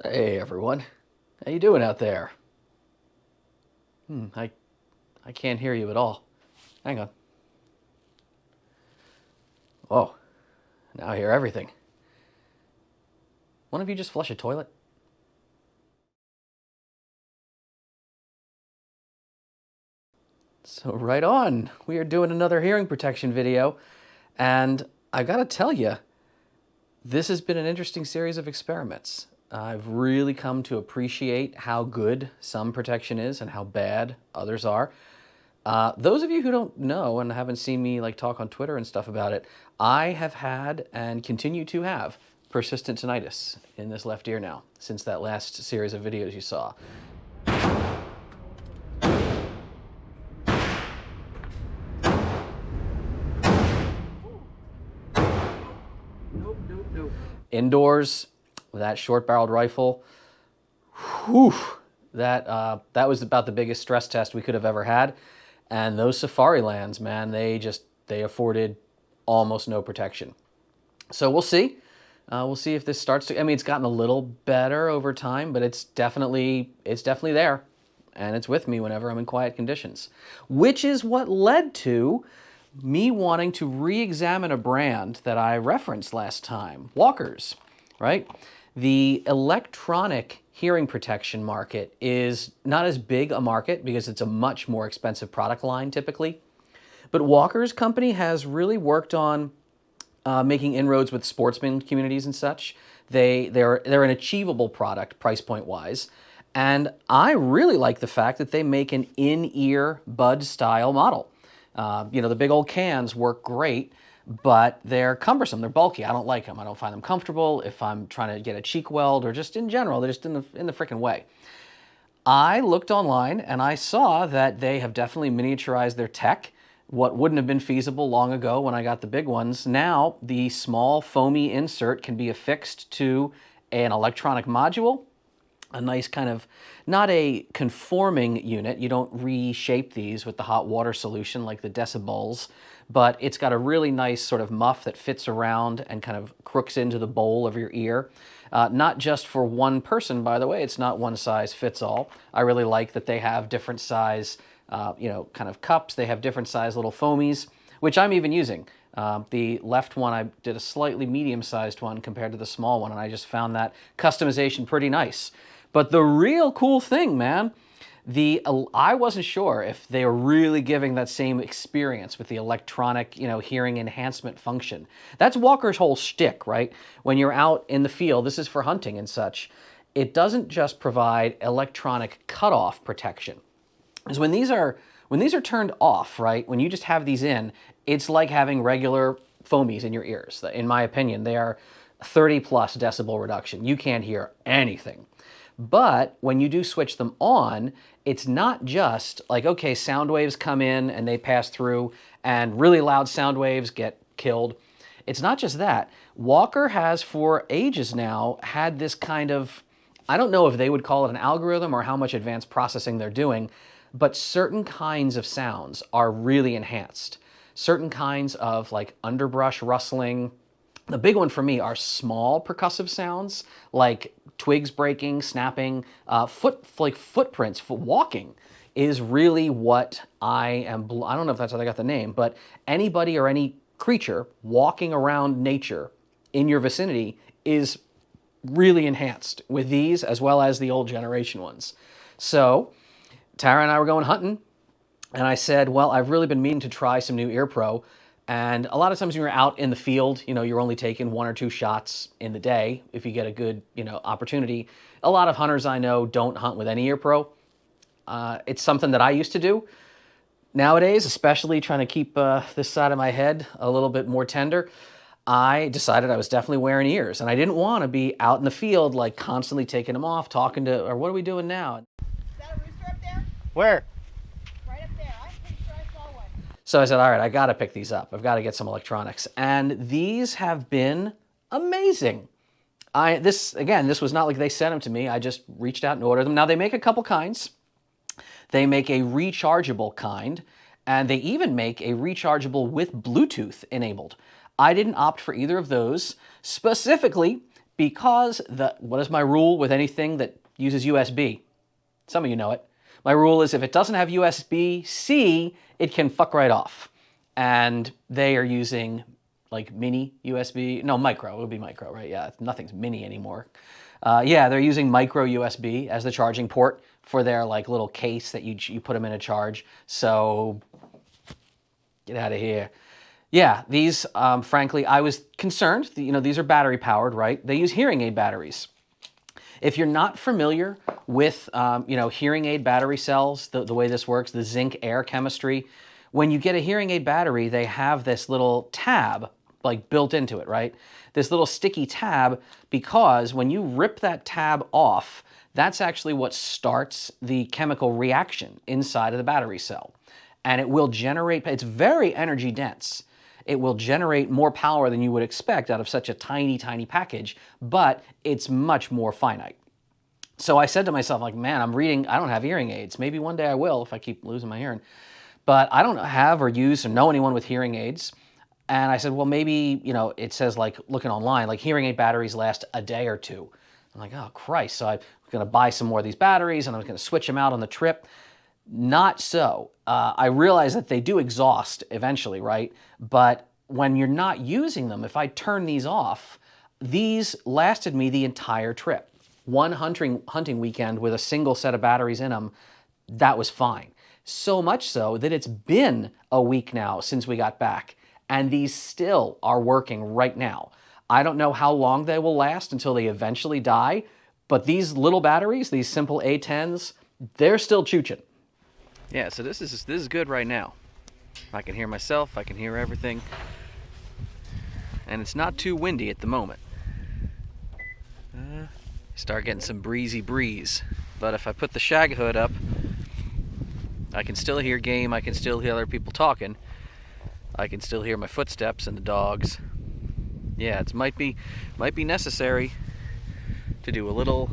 Hey everyone, how you doing out there? I can't hear you at all. Hang on. Oh, now I hear everything. One of you just flush a toilet? So right on, we are doing another hearing protection video, and I gotta tell you, this has been an interesting series of experiments. I've really come to appreciate how good some protection is and how bad others are. Those of you who don't know and haven't seen me like talk on Twitter and stuff about it, I have had and continue to have persistent tinnitus in this left ear now since that last series of videos you saw. Indoors, with that short-barreled rifle, whew, that was about the biggest stress test we could have ever had. And those safari lands, man, they afforded almost no protection. So we'll see. We'll see if this starts to. I mean, it's gotten a little better over time, but it's definitely there, and it's with me whenever I'm in quiet conditions. Which is what led to me wanting to re-examine a brand that I referenced last time, Walkers, right? The electronic hearing protection market is not as big a market because it's a much more expensive product line typically. But Walker's company has really worked on making inroads with sportsman communities and such. They're an achievable product price point wise. And I really like the fact that they make an in-ear bud style model. The big old cans work great, but they're cumbersome. They're bulky. I don't like them. I don't find them comfortable if I'm trying to get a cheek weld or just in general. They're just in the freaking way. I looked online and I saw that they have definitely miniaturized their tech. What wouldn't have been feasible long ago when I got the big ones. Now, the small foamy insert can be affixed to an electronic module, a nice kind of, not a conforming unit. You don't reshape these with the hot water solution like the decibels, but it's got a really nice sort of muff that fits around and kind of crooks into the bowl of your ear. Not just for one person, by the way. It's not one size fits all. I really like that they have different size kind of cups. They have different size little foamies, which I'm even using. The left one, I did a slightly medium-sized one compared to the small one, and I just found that customization pretty nice. But the real cool thing, man, I wasn't sure if they were really giving that same experience with the electronic, hearing enhancement function. That's Walker's whole shtick, right? When you're out in the field, this is for hunting and such, it doesn't just provide electronic cutoff protection. Because when these are turned off, right, when you just have these in, it's like having regular foamies in your ears. In my opinion, they are 30 plus decibel reduction. You can't hear anything. But when you do switch them on, it's not just like, okay, sound waves come in and they pass through and really loud sound waves get killed. It's not just that. Walker has for ages now had this kind of, I don't know if they would call it an algorithm or how much advanced processing they're doing, but certain kinds of sounds are really enhanced. Certain kinds of like underbrush rustling. The big one for me are small percussive sounds like twigs breaking, snapping, footprints, walking is really what I am. I don't know if that's how they got the name, but anybody or any creature walking around nature in your vicinity is really enhanced with these as well as the old generation ones. So Tara and I were going hunting, and I said, well, I've really been meaning to try some new Ear Pro. And a lot of times when you're out in the field, you're only taking 1 or 2 shots in the day if you get a good, opportunity. A lot of hunters I know don't hunt with any Ear Pro. It's something that I used to do. Nowadays, especially trying to keep this side of my head a little bit more tender, I decided I was definitely wearing ears. And I didn't want to be out in the field, like constantly taking them off, talking to, or what are we doing now? Is that a rooster up there? Where? Right up there. I'm pretty sure I saw one. So I said, all right, I got to pick these up. I've got to get some electronics. And these have been amazing. This was not like they sent them to me. I just reached out and ordered them. Now, they make a couple kinds. They make a rechargeable kind, and they even make a rechargeable with Bluetooth enabled. I didn't opt for either of those specifically Because what is my rule with anything that uses USB? Some of you know it. My rule is if it doesn't have USB-C, it can fuck right off. And they are using like mini USB, no, micro, it would be micro, right? Yeah, nothing's mini anymore. Yeah, they're using micro USB as the charging port for their like little case that you put them in a charge. So get out of here. Yeah, these, frankly, I was concerned. You know, these are battery powered, right? They use hearing aid batteries. If you're not familiar with, you know, hearing aid battery cells, the way this works, the zinc air chemistry, when you get a hearing aid battery, they have this little tab like built into it, right? This little sticky tab, because when you rip that tab off, that's actually what starts the chemical reaction inside of the battery cell. And it will generate, it's very energy dense. It will generate more power than you would expect out of such a tiny, tiny package, but it's much more finite. So I said to myself, like, man, I don't have hearing aids. Maybe one day I will if I keep losing my hearing. But I don't have or use or know anyone with hearing aids. And I said, well, maybe, you know, it says like looking online, like hearing aid batteries last a day or two. I'm like, oh, Christ. So I'm going to buy some more of these batteries and I'm going to switch them out on the trip. Not so. I realize that they do exhaust eventually, right? But when you're not using them, if I turn these off, these lasted me the entire trip. One hunting weekend with a single set of batteries in them, that was fine. So much so that it's been a week now since we got back, and these still are working right now. I don't know how long they will last until they eventually die, but these little batteries, these simple A10s, they're still chooching. Yeah, so this is good right now. I can hear myself, I can hear everything. And it's not too windy at the moment. Start getting some breezy breeze. But if I put the shag hood up, I can still hear game, I can still hear other people talking. I can still hear my footsteps and the dogs. Yeah, it might be necessary to do a little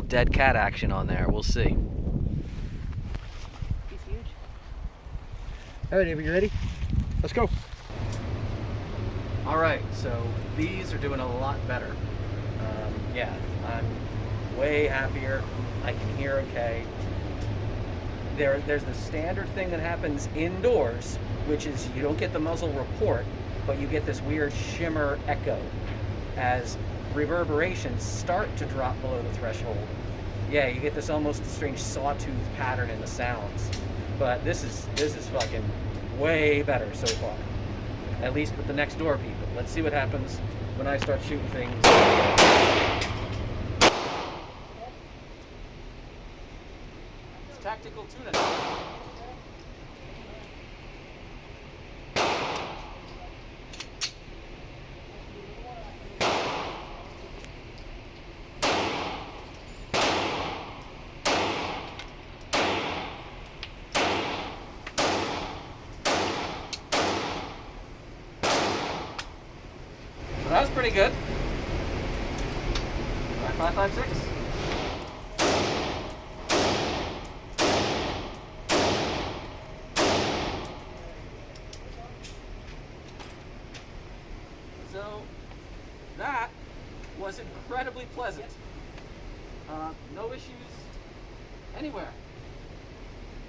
dead cat action on there. We'll see. He's huge. All right, Avery, you ready? Let's go. All right, so these are doing a lot better. Yeah, I'm way happier. I can hear okay. There's the standard thing that happens indoors, which is you don't get the muzzle report, but you get this weird shimmer echo as reverberations start to drop below the threshold. Yeah, you get this almost strange sawtooth pattern in the sounds. But this is fucking way better so far. At least with the next door people. Let's see what happens when I start shooting things. It's tactical tuna. That was pretty good. 5.56. So that was incredibly pleasant. No issues anywhere.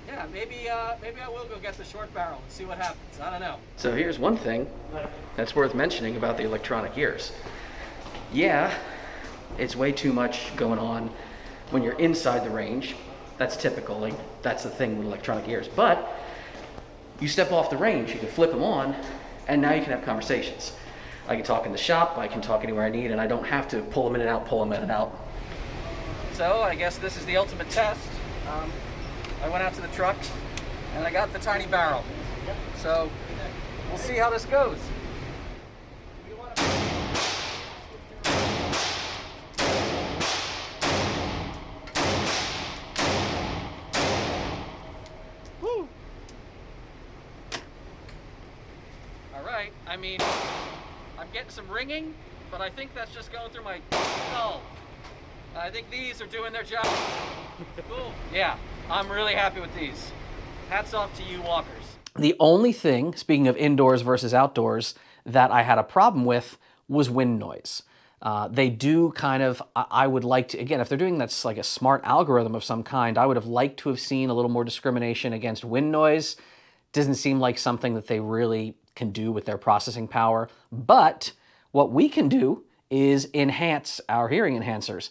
Yeah, maybe I will go get the short barrel and see what happens. I don't know. So here's one thing that's worth mentioning about the electronic ears. Yeah, it's way too much going on when you're inside the range. That's typical, like that's the thing with electronic ears. But you step off the range, you can flip them on, and now you can have conversations. I can talk in the shop, I can talk anywhere I need, and I don't have to pull them in and out, pull them in and out. So I guess this is the ultimate test. I went out to the truck and I got the tiny barrel. So we'll see how this goes. Woo. All right, I mean, I'm getting some ringing, but I think that's just going through my skull. I think these are doing their job. Cool. Yeah, I'm really happy with these. Hats off to you walkers. The only thing, speaking of indoors versus outdoors, that I had a problem with was wind noise. They do kind of, I would like to, again, if they're doing that's like a smart algorithm of some kind, I would have liked to have seen a little more discrimination against wind noise. Doesn't seem like something that they really can do with their processing power. But what we can do is enhance our hearing enhancers.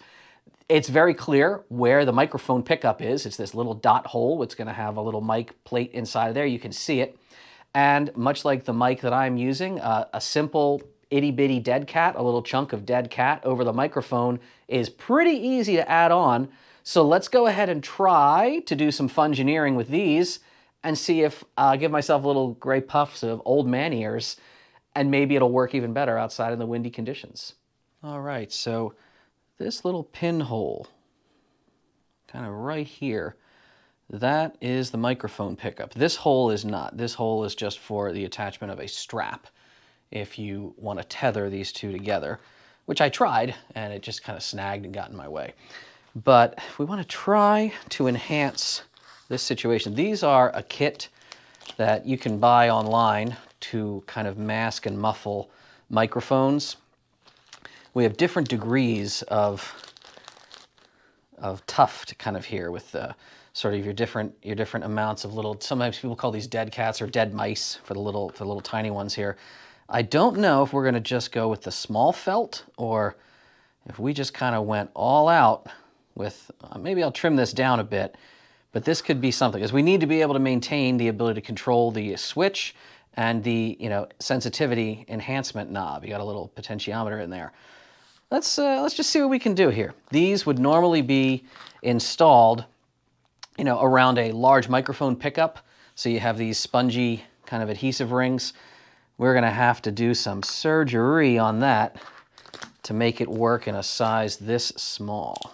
It's very clear where the microphone pickup is. It's this little dot hole. It's going to have a little mic plate inside of there. You can see it. And much like the mic that I'm using, a simple itty bitty dead cat, a little chunk of dead cat over the microphone is pretty easy to add on. So let's go ahead and try to do some fungineering with these and see if give myself a little gray puffs of old man ears, and maybe it'll work even better outside in the windy conditions. All right, so this little pinhole, kind of right here, that is the microphone pickup. This hole is not. This hole is just for the attachment of a strap if you want to tether these two together, which I tried, and it just kind of snagged and got in my way. But if we want to try to enhance this situation, these are a kit that you can buy online to kind of mask and muffle microphones. We have different degrees of tough to kind of hear with the sort of your different amounts of little, sometimes people call these dead cats or dead mice for the little tiny ones here. I don't know if we're going to just go with the small felt or if we just kind of went all out with, maybe I'll trim this down a bit, but this could be something, because we need to be able to maintain the ability to control the switch and the sensitivity enhancement knob. You got a little potentiometer in there. Let's just see what we can do here. These would normally be installed around a large microphone pickup. So you have these spongy kind of adhesive rings. We're going to have to do some surgery on that to make it work in a size this small.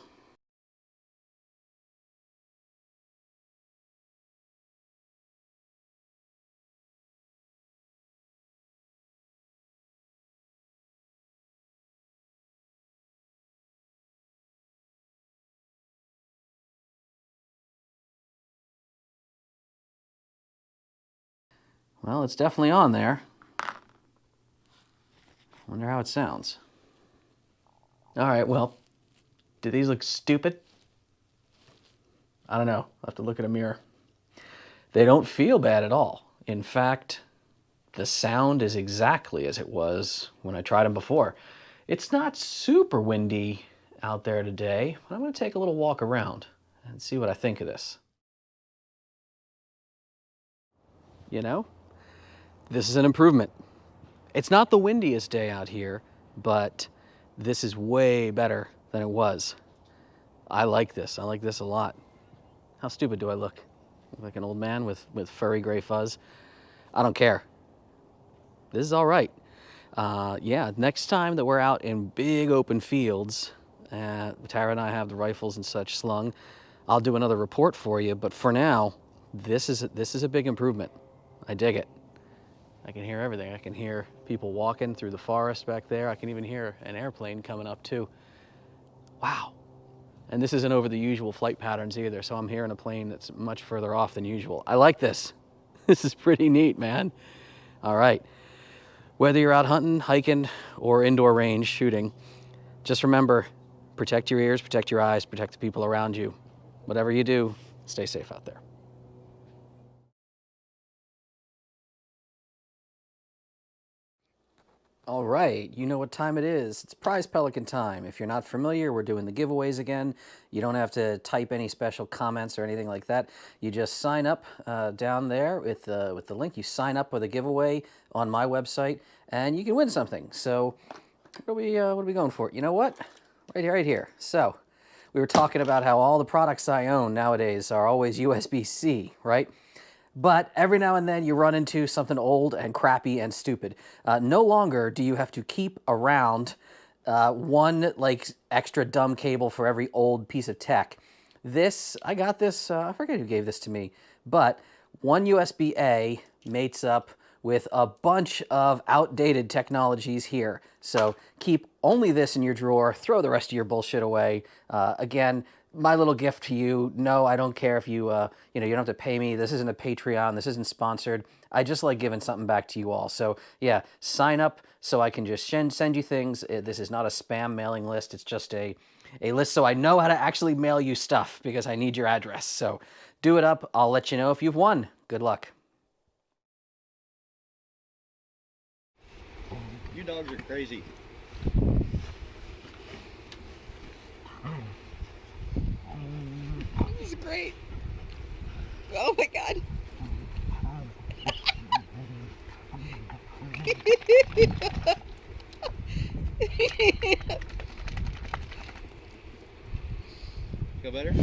Well, it's definitely on there. Wonder how it sounds. All right, well, do these look stupid? I don't know. I'll have to look at a mirror. They don't feel bad at all. In fact, the sound is exactly as it was when I tried them before. It's not super windy out there today, but I'm going to take a little walk around and see what I think of this. This is an improvement. It's not the windiest day out here, but this is way better than it was. I like this. I like this a lot. How stupid do I look? Look like an old man with furry gray fuzz? I don't care. This is all right. Yeah, next time that we're out in big open fields, Tara and I have the rifles and such slung, I'll do another report for you, but for now, this is a big improvement. I dig it. I can hear everything. I can hear people walking through the forest back there. I can even hear an airplane coming up too. Wow. And this isn't over the usual flight patterns either, so I'm hearing a plane that's much further off than usual. I like this. This is pretty neat, man. All right. Whether you're out hunting, hiking, or indoor range shooting, just remember, protect your ears, protect your eyes, protect the people around you. Whatever you do, stay safe out there. All right, you know what time it is. It's Prize Pelican time. If you're not familiar, we're doing the giveaways again. You don't have to type any special comments or anything like that. You just sign up down there with the link. You sign up with a giveaway on my website, and you can win something. So what are we going for? You know what? Right here. So we were talking about how all the products I own nowadays are always USB-C, right? But every now and then you run into something old and crappy and stupid. No longer do you have to keep around one extra dumb cable for every old piece of tech. I got this, I forget who gave this to me, but one USB-A mates up with a bunch of outdated technologies here. So keep only this in your drawer, throw the rest of your bullshit away. Again, my little gift to you, no, I don't care if you, you don't have to pay me. This isn't a Patreon. This isn't sponsored. I just like giving something back to you all. So yeah, sign up so I can just send you things. This is not a spam mailing list. It's just a list so I know how to actually mail you stuff because I need your address. So do it up. I'll let you know if you've won. Good luck. You dogs are crazy. This is great. Oh my god. Feel better?